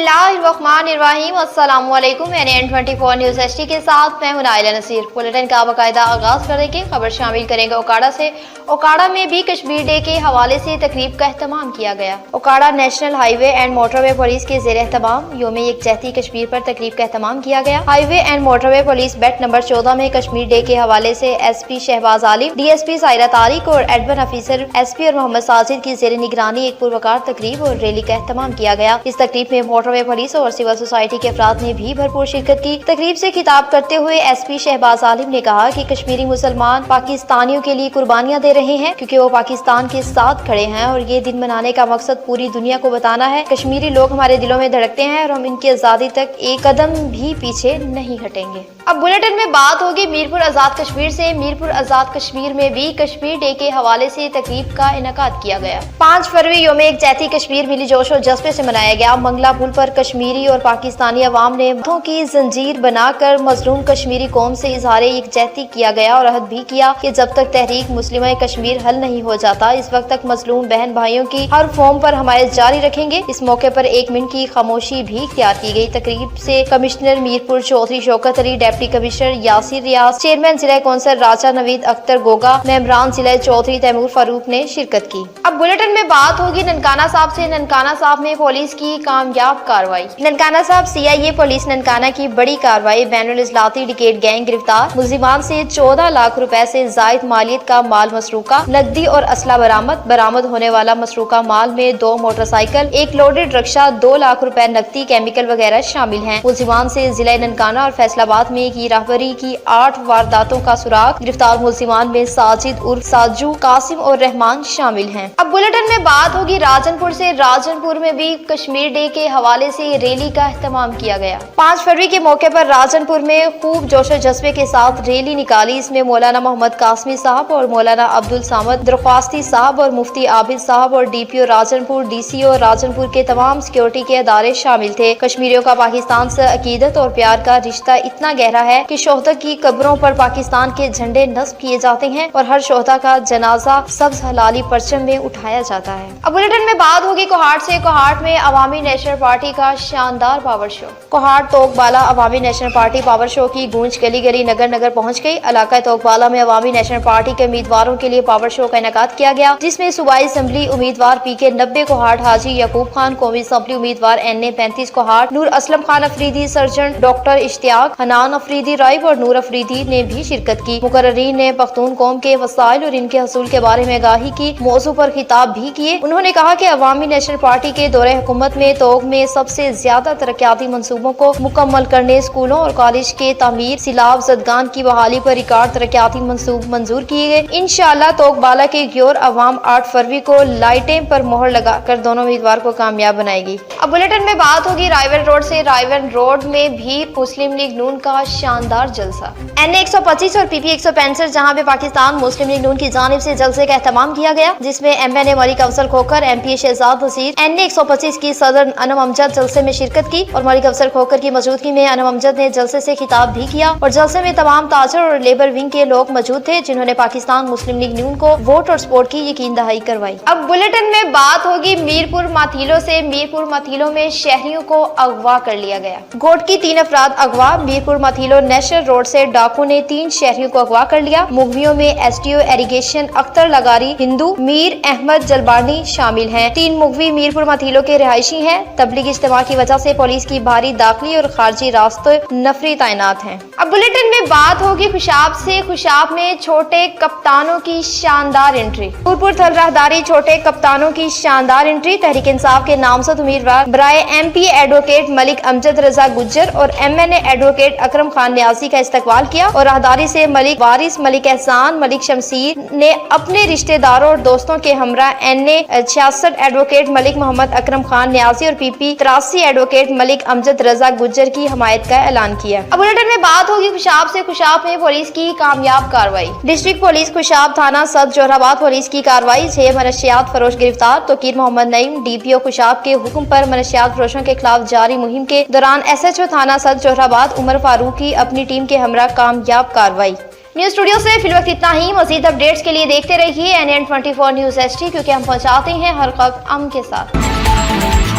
बिस्मिल्लाहिर्रहमानिर्रहीम। अस्सलामुअलैकुम। NN24 news HD के साथ मैं हूं नाइला नसीर। बुलेटिन का बाकायदा आगाज करेंगे। खबर शामिल करेंगे ओकाड़ा से। ओकाड़ा में भी कश्मीर डे के हवाले से तकरीब का एहतमाम किया गया। Okara national highway and motorway police के ज़ेर एहतमाम योम यकजहती कश्मीर पर तकरीब का एहतमाम किया गया। Highway and motorway police beat number 14 में कश्मीर डे के हवाले से SP शहबाज आलिम, DSP सायरा तारिक और एडमिन ऑफिसर SP और मोहम्मद साजिद की ज़ेर निगरानी एक पुरवकार तकरीब और रैली का एहतमाम किया गया। इस तकरीब में मोटरवे पुलिस और सिविल सोसाइटी के अफराद ने भी भरपूर शिरकत की। तकरीब से खिताब करते हुए SP शहबाज आलिम ने कहा कि कश्मीरी मुसलमान पाकिस्तानियों के लिए कुर्बानियां दे रहे हैं क्योंकि वो पाकिस्तान के साथ खड़े हैं और ये दिन मनाने का मकसद पूरी दुनिया को बताना है। कश्मीरी लोग हमारे दिलों में धड़कते हैं और हम इनकी आज़ादी तक एक कदम भी पीछे नहीं हटेंगे। अब बुलेटिन में बात होगी मीरपुर आजाद कश्मीर से। मीरपुर आजाद कश्मीर में भी कश्मीर डे के हवाले से तकरीब का इनेकाद किया गया। 5 फरवरी योम यकजहती कश्मीर मिली जोश और जज्बे से मनाया गया। मंगला पुल पर कश्मीरी और पाकिस्तानी अवाम ने हाथों की जंजीर बनाकर मजलूम कश्मीरी कौम से इजहार यकजहती किया गया और अहद भी किया कि जब तक तहरीक मुस्लिम कश्मीर हल नहीं हो जाता इस वक्त तक मजलूम बहन भाइयों की हर फॉर्म पर हमायत जारी रखेंगे। इस मौके पर 1 मिनट की खामोशी भी इख्तियार की गई। तकरीब से commissioner Mirpur Chaudhry Shaukat Ali, deputy commissioner Yasir Riaz, chairman जिला कौंसल राजा नवीद अख्तर गोगा, मेंबरान जिला चौधरी तैमूर फारूक ने शिरकत की। अब बुलेटिन में बात होगी ननकाना साहब से। ननकाना साहब में पुलिस की कामयाब कार्रवाई। ननकाना साहब CIA पुलिस ननकाना की बड़ी कार्रवाई। बैनुल इस्लाती डिकेट गैंग गिरफ्तार। मुलजिमान से 14 लाख रुपए से जायद मालियत का माल मसरूका, नकदी और असला बरामद। बरामद होने वाला मसरूका माल में 2 मोटरसाइकिल, 1 लोडेड रिक्शा, 2 लाख रुपए नकदी, केमिकल वगैरह शामिल हैं। मुलजिमान से जिला ननकाना और फैसलाबाद में की राहबरी की 8 वारदातों का सुराग। गिरफ्तार मुलजिमान में साजिद उर्फ साजू, कासिम और रहमान शामिल हैं। अब बुलेटिन में बात होगी राजनपुर से। राजनपुर में भी कश्मीर डे के हवाले से रैली का एहतमाम किया गया। 5 फरवरी के मौके पर राजनपुर में खूब जोश और जज्बे के साथ रैली निकाली। इसमें मौलाना मोहम्मद कासमी साहब और मौलाना अब्दुल सामद दरख्वास्ती साहब और मुफ्ती आबिद साहब और DPO राजनपुर, DCO राजनपुर के तमाम सिक्योरिटी के अदारे शामिल थे। कश्मीरियों का पाकिस्तान से अकीदत और प्यार का रिश्ता इतना गहरा है कि शोहदा की कब्रों पर पाकिस्तान के झंडे नस्ब किए जाते हैं और हर शोहदा का जनाजा सब्ज हलाली परचम में उठाया जाता है। अब बुलेटिन में बात होगी कोहाट से। कोहाट में अवामी नेशनल पार्टी का शानदार पावर शो। कोहाट तोकबाला अवामी नेशनल पार्टी पावर शो की गूंज गली गली नगर नगर पहुंच गई। इलाका तोकबाला में अवामी नेशनल पार्टी के उम्मीदवारों के लिए पावर शो का इनेकाद किया गया, जिसमें सूबाई असेंबली उम्मीदवार PK 90 कोहाट, हाजी यकूब खान, कौमी असेंबली उम्मीदवार NA 35 कोहाट, नूर असलम खान अफरीदी, सर्जन डॉक्टर इश्तियाक, हनान अफरीदी राइब और नूर अफरीदी ने भी शिरकत की। मुकर्रीन ने पख्तून कौम के वसाइल और इनके हसूल के बारे में आगाही की, मौजू पर खिताब भी किए। उन्होंने कहा कि अवामी नेशनल पार्टी के दौरे हुकूमत में तोग में सबसे ज्यादा तरक्याती मंसूबों को मुकम्मल करने, स्कूलों और कॉलेज के तामीर, सिलाब जदगान की बहाली पर रिकॉर्ड तरक्याती मंसूब मंजूर किए गए। इंशाअल्लाह तोकबाला के ग्योर अवाम 8 फरवरी को लाइटें पर मोहर लगाकर दोनों उम्मीदवार को कामयाब बनाएगी। अब बुलेटिन में बात होगी रायवन रोड से। रायवन रोड में भी मुस्लिम लीग नून का शानदार जलसा। NA 125 और PP 165 जहां पे पाकिस्तान मुस्लिम लीग नून की जानिब से जलसे का एहतमाम किया गया, जिसमें MNA Malik Afzal Khokhar, MP Shahzad Wasir, NA 125 की सदर अनम अमजद जलसे में शिरकत की और मलिक अफजल खोखर की मौजूदगी में अनम अमजद ने जलसे से खिताब भी किया और जलसे में तमाम ताजर और लेबर विंग के लोग मौजूद थे, जिन्होंने पाकिस्तान मुस्लिम लीग नून को वोट और सपोर्ट की यकीन दहाई करवाई। अब बुलेटिन में बात होगी मीरपुर माथीलो से। मीरपुर माथीलो में शहरियों को अगवा कर लिया गया। गोट की 3 अफराद अगवा। मीरपुर माथीलो नेशनल रोड से डाकू ने 3 शहरियों को अगवा कर लिया। मुगवियों में SDO एरीगेशन अख्तर लगारी हिंदू, मीर अहमद जलबानी शामिल हैं। 3 मुगवी मीरपुर माथीलो के रिहायशी हैं। तबलीगी इज्तिमा की वजह से पुलिस की भारी दाखिली और खारजी रास्तों नफरी तैनात हैं। अब बुलेटिन में बात होगी खुशाब से। खुशाब में छोटे कप्तानों की शानदार एंट्री। नूरपुर थल राहदारी छोटे कप्तानों की शानदार एंट्री। तहरीक इंसाफ के नामजद उम्मीदवार बराए MP एडवोकेट मलिक अमजद रजा गुज्जर और MNA एडवोकेट अकरम खान न्यासी का इस्तकबाल किया और राहदारी से मलिक वारिस, मलिक एहसान, मलिक शमसीर ने अपने रिश्तेदारों और दोस्तों के हमरा NA 66 एडवोकेट मलिक मोहम्मद अकरम खान न्यासी और PP 83 एडवोकेट मलिक अमजद रजा गुज्जर की हमायत का ऐलान किया। अब बुलेटिन में बात होगी खुशाब से। खुशाब में पुलिस की कामयाब कार्रवाई। डिस्ट्रिक्ट पुलिस खुशाब थाना सद जोहराबाद पुलिस की कार्रवाई। 6 मनशियात फरोश गिरफ्तार। तोकीर मोहम्मद नईम DPO खुशाब के हुक्म पर मनशियात फरोशों के खिलाफ जारी मुहिम के दौरान SHO थाना सद जोहराबाद उमर फारूक की अपनी टीम के हमरा कामयाब कार्रवाई। न्यूज स्टूडियो से फिलहाल इतना ही। मजीद अपडेट्स के लिए देखते रहिए NN24 न्यूज HD, क्योंकि हम पहुंचाते हैं हर वक्त अम के साथ।